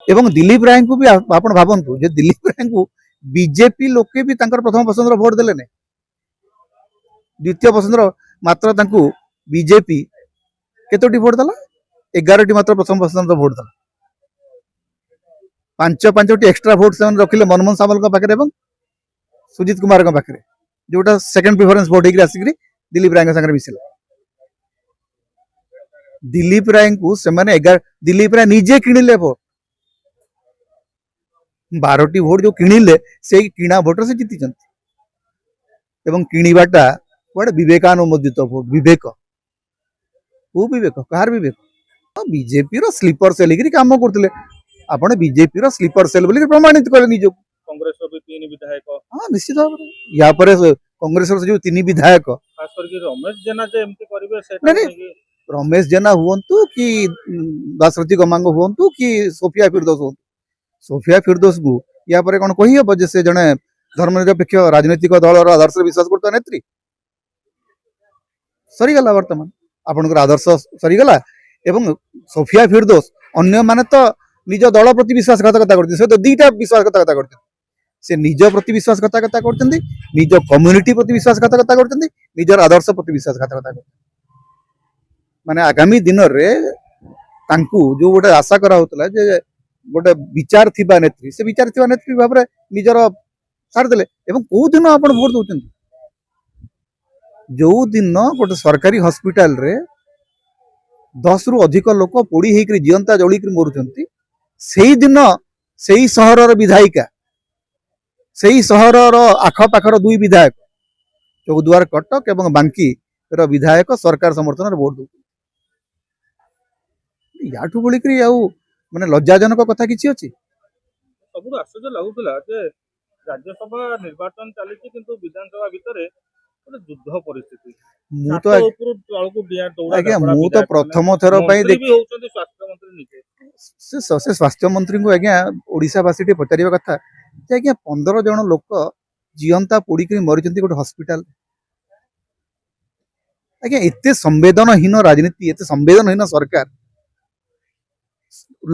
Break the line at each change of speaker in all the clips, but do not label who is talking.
एवं दिलीप राय को भी आपण भावंतु जे दिलीप राय को बीजेपी लोके भी तांकर प्रथम पसंद भोट देले ने द्वितीय पसंद मात्र तांकू बीजेपी केतोटी भोट दला 11टी मात्र प्रथम पसंद भोट दला पांचटी एक्स्ट्रा भोट से रखिले मनमोहन सामल पाखे और सुजीत कुमार पाखे जोटा सेकंड प्रिफरेंस भोट होकर आसिक दिलीप राय सागर मिसिला दिलीप राय को से दिलीप राय निजे किणिले भोट 12टी भोट जो किणिले से किणा भोट से जीति एवं किणवाटा कौटे विवेकानुमोदित भोट विवेक को विवेक कहार विवेक बीजेपी रो स्लीपर सेल काम करते आपण बीजेपी रो स्लीपर सेल बोली प्रमाणित कले निज
कांग्रेस रो भी 3 विधायक
हाँ निश्चित भाव या पर कांग्रेस रो जो 3 विधायक
खास करके रमेश जेना जे एमती करिवे सेटा
रमेश जेना हुंतु कि दासरथी गमांग हुंतु कि सोफिया फिरदौस हुंतु सोफिया फिरदौस को या पर कौन कही हम से जड़े धर्मनिरपेक्ष राजनैतिक दल आदर्श विश्वास करता नेत्री सरीगला बर्तमान आपनकर आदर्श सरीगला एवं सोफिया फिरदौस अन्य माने तो निज दल प्रति विश्वासघातकता करते से तो दुईटा विश्वासघातकता करते से निज प्रति विश्वासघातकता करते निज कम्युनिटी प्रति विश्वासघातकता करते निजर आदर्श प्रति विश्वासघातकता करते माने आगामी दिन रे तांकू जो गोटे आशा करा होतला जे गोटे विचार थिबा नेत्री से विचार थिबा नेत्री भाव रे निजर सार देले एवं को दिन आपण वोट दोचन जो दिन गोटे सरकारी हॉस्पिटल रे 10 रु अधिक लोक पोड़ी होकर जीवंता जलिक मरुचंती सेही दिन सेही सहर विधायिका सेही सहर आखपाखर 2 विधायक चौद्वार कटक एवं बांकी विधायक सरकार समर्थन वोट दो याठू बोलिक माने लज्जाजनक कथा किछि अछि
सब आश्चर्य लागुला जे राज्यसभा निर्वाचन चली किंतु विधानसभा भितर युद्ध परिस्थिति
मु तो आज्ञा मु तो प्रथम थर
स्वास्थ्य मंत्री निजे
से स्वास्थ्य मंत्री को आज्ञा ओडिशावासी टे पचारिबा कथा जे आज्ञा 15 जन लोक जीवंता पोड़ी मरी गोटे हॉस्पिटल आज्ञा एते संवेदनहीन राजनीति एते संवेदनहीन सरकार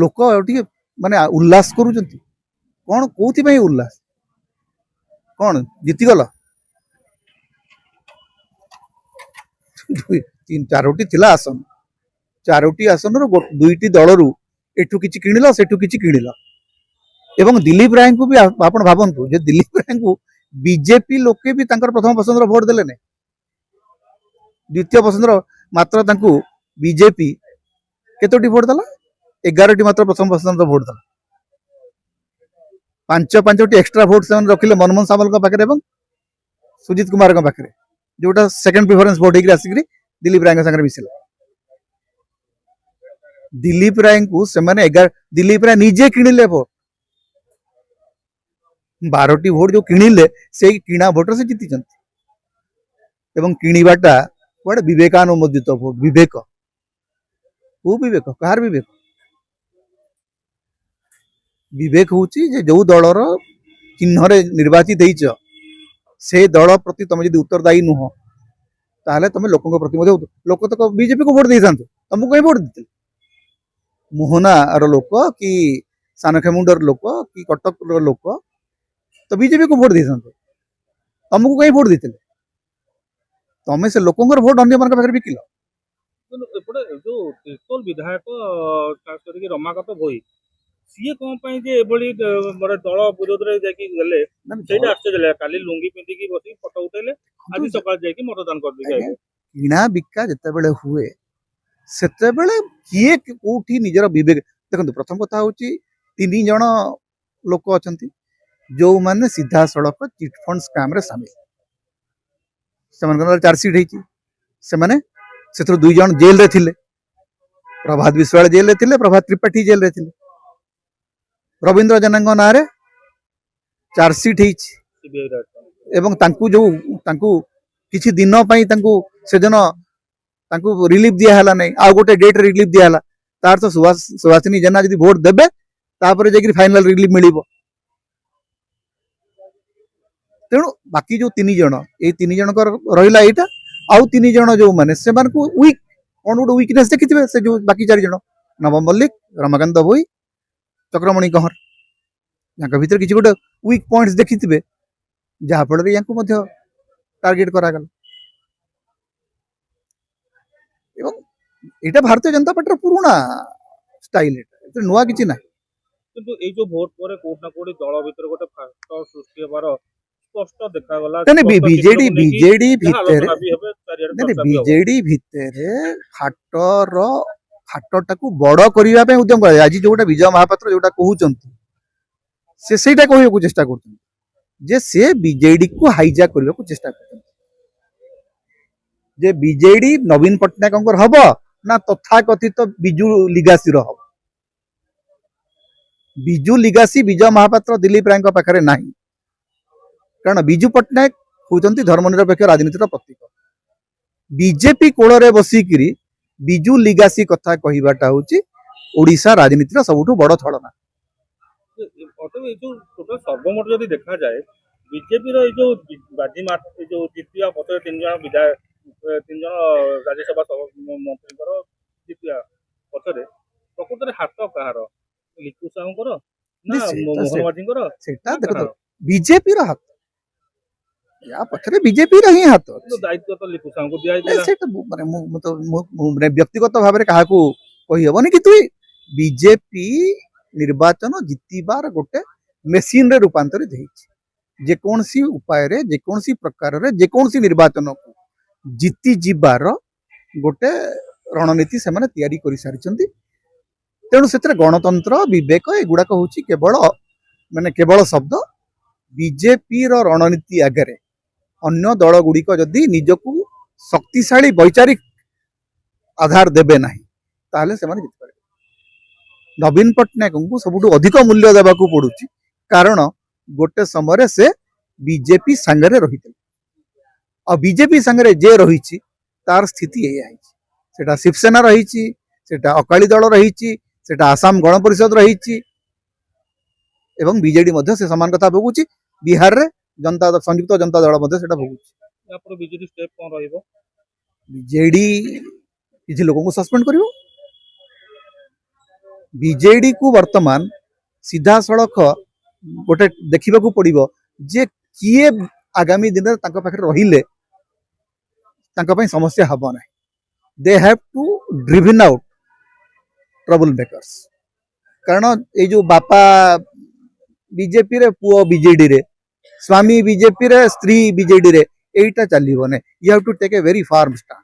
लोक माने उल्लास करूचंती कौन कोथि पई उल्लास कौन जीतीगल 4टी थिला आसन 4टी आसन रो 2टी दल रु एठू किछि किणिला सेठू किछि किणिला एवं दिलीप राय को भी आपण भावंतु जे दिलीप राय को बीजेपी लोके भी तांकर प्रथम पसंद भोट देले ने द्वितीय पसंद मात्र तांकू बीजेपी केतोटी भोट दला 11टी मात्र प्रथम पसंद भोट दला पांचटी एक्स्ट्रा भोट से रखिले मनमोहन सामल पाखे और सुजीत कुमार पाखे जोटा सेकंड प्रिफरेंस भोट होकर आसिक दिलीप राय सागर मिसिला दिलीप राय को से दिलीप राय निजे किणिले भोट 12टी भोट जो किणिले से किणा भोट से जीति एवं किणवाटा कौटे विवेकानुमोदित भोट विवेक को विवेक कहार विवेक विवेक हूँ जो दलर चिन्ह निर्वाचित से दल प्रति तुम यदि उत्तरदायी नुह ताहले तुम लोकों प्रति लोक तो बीजेपी को भोट दे था तुमको कहीं भोट देते मोहना लोक कि सानखेमुंडर लोक कि कटक लोक तो बीजेपी को भोट दे था तुमको कहीं भोट देते तुम से लोकों भोट अन्य मान पाखे बिकिल
जो तिर्तोल विधायक खास करके रमाकांत भोई सीए कौन पाई जे एबोली बड़े दल विरोध रे जाकी गले सेटा आश्चर्य काली लुंगी पिंदी की बसी फोटो उठेले आज सकाळ जाकी मतदान कर दी जाय
किणा बिक्का जते बेले हुए सेते बेले किए कोठी निजर विवेक देखंतु प्रथम कथा होची 3 जण लोक अछंती जो माने सीधा सड़क चिट फंड स्कैम रे शामिल सेमन चार्जशीट हेची से माने सेथरो 2 जण जेल रे थिले प्रभात विश्वाल जेल रे थिले प्रभात त्रिपाठी जेल रे थिले रविंद्र जेना ना चार्जशीट एवं तांकू जो तांकू किछि दिन पई तांकू से जन तांकू रिलीफ दिया हला नै आ गोटे डेट रिलीफ दिया हला तार तो सुहासिनी जेना जदी वोट देबे तापर जे फाइनल रिलीफ मिलिबो तेणु बाकी जो 3 जण ए 3 जण रहिला एटा आउ 3 जण जो माने से मान को वीक कोन गोटे वीकनेस देखिथिबे से जो बाकी 4 जण नव मल्लिक रमाकांत भोई ଚକ୍ରମଣି କହଁର ୟାଙ୍କ ଭିତରେ କିଛି ଗୋଟେ ୱିକ୍ ପଏଣ୍ଟସ୍ ଦେଖିଥିବେ ଯାହାଫଳରେ ୟାଙ୍କୁ ମଧ୍ୟ ଟାର୍ଗେଟ କରାଗଲା ଏବଂ ଏଇଟା ଭାରତୀୟ ଜନତା ପାର୍ଟିର ପୁରୁଣା ଷ୍ଟାଇଲ ଏଥିରେ ନୂଆ କିଛି ନାହିଁ
କିନ୍ତୁ ଏଇ ଯୋଉ ଭୋଟ ପରେ କୋଉଠି ନା କୋଉଠି ଦଳ ଭିତରେ ଗୋଟେ ଫାଟ ସୃଷ୍ଟି ହେବାର ସ୍ପଷ୍ଟ ଦେଖାଗଲା।
ବିଜେଡି ବିଜେଡି ଭିତରେ
ଆଲୋଚନା ବି ହେବେ, ଚାରିଆଡେ ଚର୍ଚ୍ଚା ବି ହବ।
ବିଜେଡି ଭିତରେ ଫାଟଟାକୁ ବଡ କରିବା ପାଇଁ ଉଦ୍ୟମ କରାଯାଏ। ଆଜି ଯୋଉଟା ବିଜୟ ମହାପାତ୍ର ଯୋଉଟା କହୁଛନ୍ତି ସେ ସେଇଟା କହିବାକୁ ଚେଷ୍ଟା କରୁଛନ୍ତି ଯେ ସେ ବିଜେଡି କୁ ହାଇଜାକ୍ କରିବାକୁ ଚେଷ୍ଟା କରୁଛନ୍ତି ଯେ ବିଜେଡି ନବୀନ ପଟ୍ଟନାୟକଙ୍କର ହବ ନା ତଥାକଥିତ ବିଜୁ ଲିଗାସିର ହବ। ବିଜୁ ଲିଗାସି ବିଜୟ ମହାପାତ୍ର ଦିଲ୍ଲୀପ ରାୟଙ୍କ ପାଖରେ ନାହିଁ କାରଣ ବିଜୁ ପଟ୍ଟନାୟକ ହଉଛନ୍ତି ଧର୍ମନିରପେକ୍ଷ ରାଜନୀତିର ପ୍ରତୀକ। ବିଜେପି କୋଳରେ ବସିକିରି ବିଜୁ ଲିଗାସି କଥା କହିବାଟା ହଉଛି ଓଡିଶା ରାଜନୀତିର ସବୁଠୁ ବଡ ଛଳନା।
ଅଟୋ ଏଇ ଯୋଉ ଟୋଟାଲ ସର୍ବମୋଟ ଯଦି ଦେଖାଯାଏ ବିଜେପିର ଏଇ ଯୋଉ ବାଜିମାତ ଏଇ ଯୋଉ ଜିତିବା ପଛରେ 3 ଜଣ ବିଧାୟକ 3 ଜଣ ରାଜ୍ୟସଭା ମନ୍ତ୍ରୀଙ୍କର ଜିତିବା ପଛରେ ପ୍ରକୃତରେ ହାତ କାହାର? ଲିକୁ ସାହୁଙ୍କର ନା ମୋହନ ମାଝୀଙ୍କର?
ସେଟା ଦେଖ ବିଜେପିର ହାତ ୟା ପଛରେ ବିଜେପିର ହିଁ ହାତ
ଦାୟିତ୍ୱ ତ ଲିକୁ ସାହୁଙ୍କୁ ଦିଆଯାଇଥିଲା।
ସେଇଟା ମାନେ ବ୍ୟକ୍ତିଗତ ଭାବରେ କାହାକୁ କହିହବନି କିନ୍ତୁ ବିଜେପି ନିର୍ବାଚନ ଜିତିବାର ଗୋଟେ ମେସିନରେ ରୂପାନ୍ତରିତ ହେଇଛି। ଯେକୌଣସି ଉପାୟରେ ଯେକୌଣସି ପ୍ରକାରରେ ଯେକୌଣସି ନିର୍ବାଚନକୁ ଜିତି ଯିବାର ଗୋଟେ ରଣନୀତି ସେମାନେ ତିଆରି କରିସାରିଛନ୍ତି। ତେଣୁ ସେଥିରେ ଗଣତନ୍ତ୍ର ବିବେକ ଏଗୁଡାକ ହଉଛି କେବଳ ଶବ୍ଦ। ବିଜେପିର ରଣନୀତି ଆଗରେ ଅନ୍ୟ ଦଳ ଗୁଡିକ ଯଦି ନିଜକୁ ଶକ୍ତିଶାଳୀ ବୈଚାରିକ ଆଧାର ଦେବେ ନାହିଁ ତାହେଲେ ସେମାନେ ଜିତିପାରିବେ। ନବୀନ ପଟ୍ଟନାୟକଙ୍କୁ ସବୁଠୁ ଅଧିକ ମୂଲ୍ୟ ଦେବାକୁ ପଡୁଛି କାରଣ ଗୋଟେ ସମୟରେ ସେ ବିଜେପି ସାଙ୍ଗରେ ରହିଥିଲେ ଆଉ ବିଜେପି ସାଙ୍ଗରେ ଯେ ରହିଛି ତାର ସ୍ଥିତି ଏଇଆ ହେଇଛି। ସେଟା ଶିବସେନା ରହିଛି, ସେଟା ଅକାଳୀ ଦଳ ରହିଛି, ସେଟା ଆସାମ ଗଣପରିଷଦ ରହିଛି ଏବଂ ବିଜେଡି ମଧ୍ୟ ସେ ସମାନ କଥା ଭୋଗୁଛି। ବିହାରରେ ସଂଯୁକ୍ତ ଜନତା ଦଳ ମଧ୍ୟ ସେଟା ଭୋଗୁଛି।
ବିଜେଡି ଷ୍ଟେପ କଣ ରହିବ?
ବିଜେଡି କିଛି ଲୋକଙ୍କୁ ସସ୍ପେଣ୍ଡ କରିବ। ବିଜେଡି କୁ ବର୍ତ୍ତମାନ ସିଧାସଳଖ ଗୋଟେ ଦେଖିବାକୁ ପଡିବ ଯେ କିଏ ଆଗାମୀ ଦିନରେ ତାଙ୍କ ପାଖରେ ରହିଲେ ତାଙ୍କ ପାଇଁ ସମସ୍ୟା ହବ ନାହିଁ। They have to driven out trouble makers कारण ये जो बापा बीजेपी रे पुओ बीजेडी रे स्वामी बीजेपी रे स्त्री बीजेडी रे एटा चलिबो ने you have to take a very firm stand.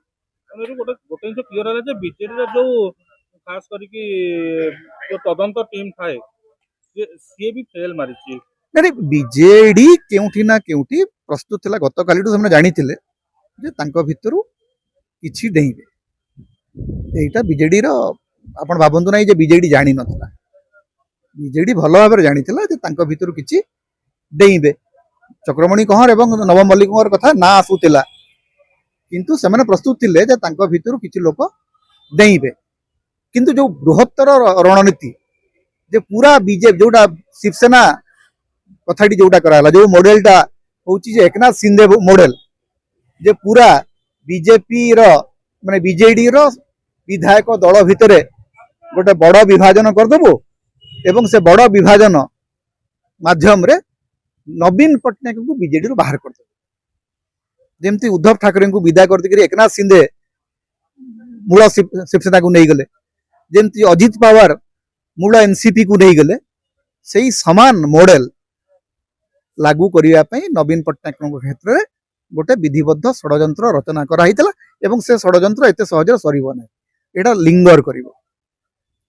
गोटे गोटे जिन क्लियर है जे बीजेडी रे जो खास करके जो तदंत टीम थाए जे सी भी फेल मारिछि
नहीं बीजेडी केउठी ना केउठी प्रस्तुत थिला गत कालीटू हमने जानिथिले जे तांको भितरु किछि देइबे एटा बीजेडी रो आपण भाबंतु नाही जे बीजेडी जानि नथला। बीजेडी भल भाव जानी तांको भितर किछि डेइबे चक्रमणी कहर एवं नव मल्लिक कथा ना आसुतिला किंतु सेमाने प्रस्तुत थिले जे तांको भितर किछि लोक डेइबे किंतु जो बृहत्तर रणनीति जे पूरा बीजेपी जोटा शिवसेना कथाटी जोटा कराला जो मॉडलटा होची जे एकनाथ शिंदे मॉडल जे पूरा बीजेपी रो माने बीजेडी रो विधायक दल भितर गोटे बड़ विभाजन करदेबु एवं से बड़ विभाजन माध्यम रे नवीन पट्टनायक को बीजेडी रो बाहर कर जमती उद्धव ठाकरे को विदा कर एकनाथ शिंदे मूल शिवसेना को नहीं गले जमती अजित पवार मूल एनसीपी को नहीं गले सही समान मॉडल लागू करने नवीन पट्टनायक क्षेत्र में गोटे विधिबद्ध षड्यंत्र रचना कराइला एवं से षड्यंत्र एत सहज सरीब ना एटा लिंगर कर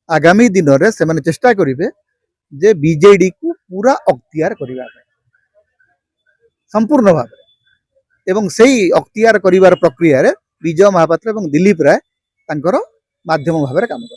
आगामी दिन में से चेष्टा करेंगे जे बीजेडी को पूरा अख्तियार करने संपूर्ण भाव एवं सही अख्तियार करिवार प्रक्रिया रे विजय महापात्र एवं दिलीप राय तांकर माध्यम भाव काम कर।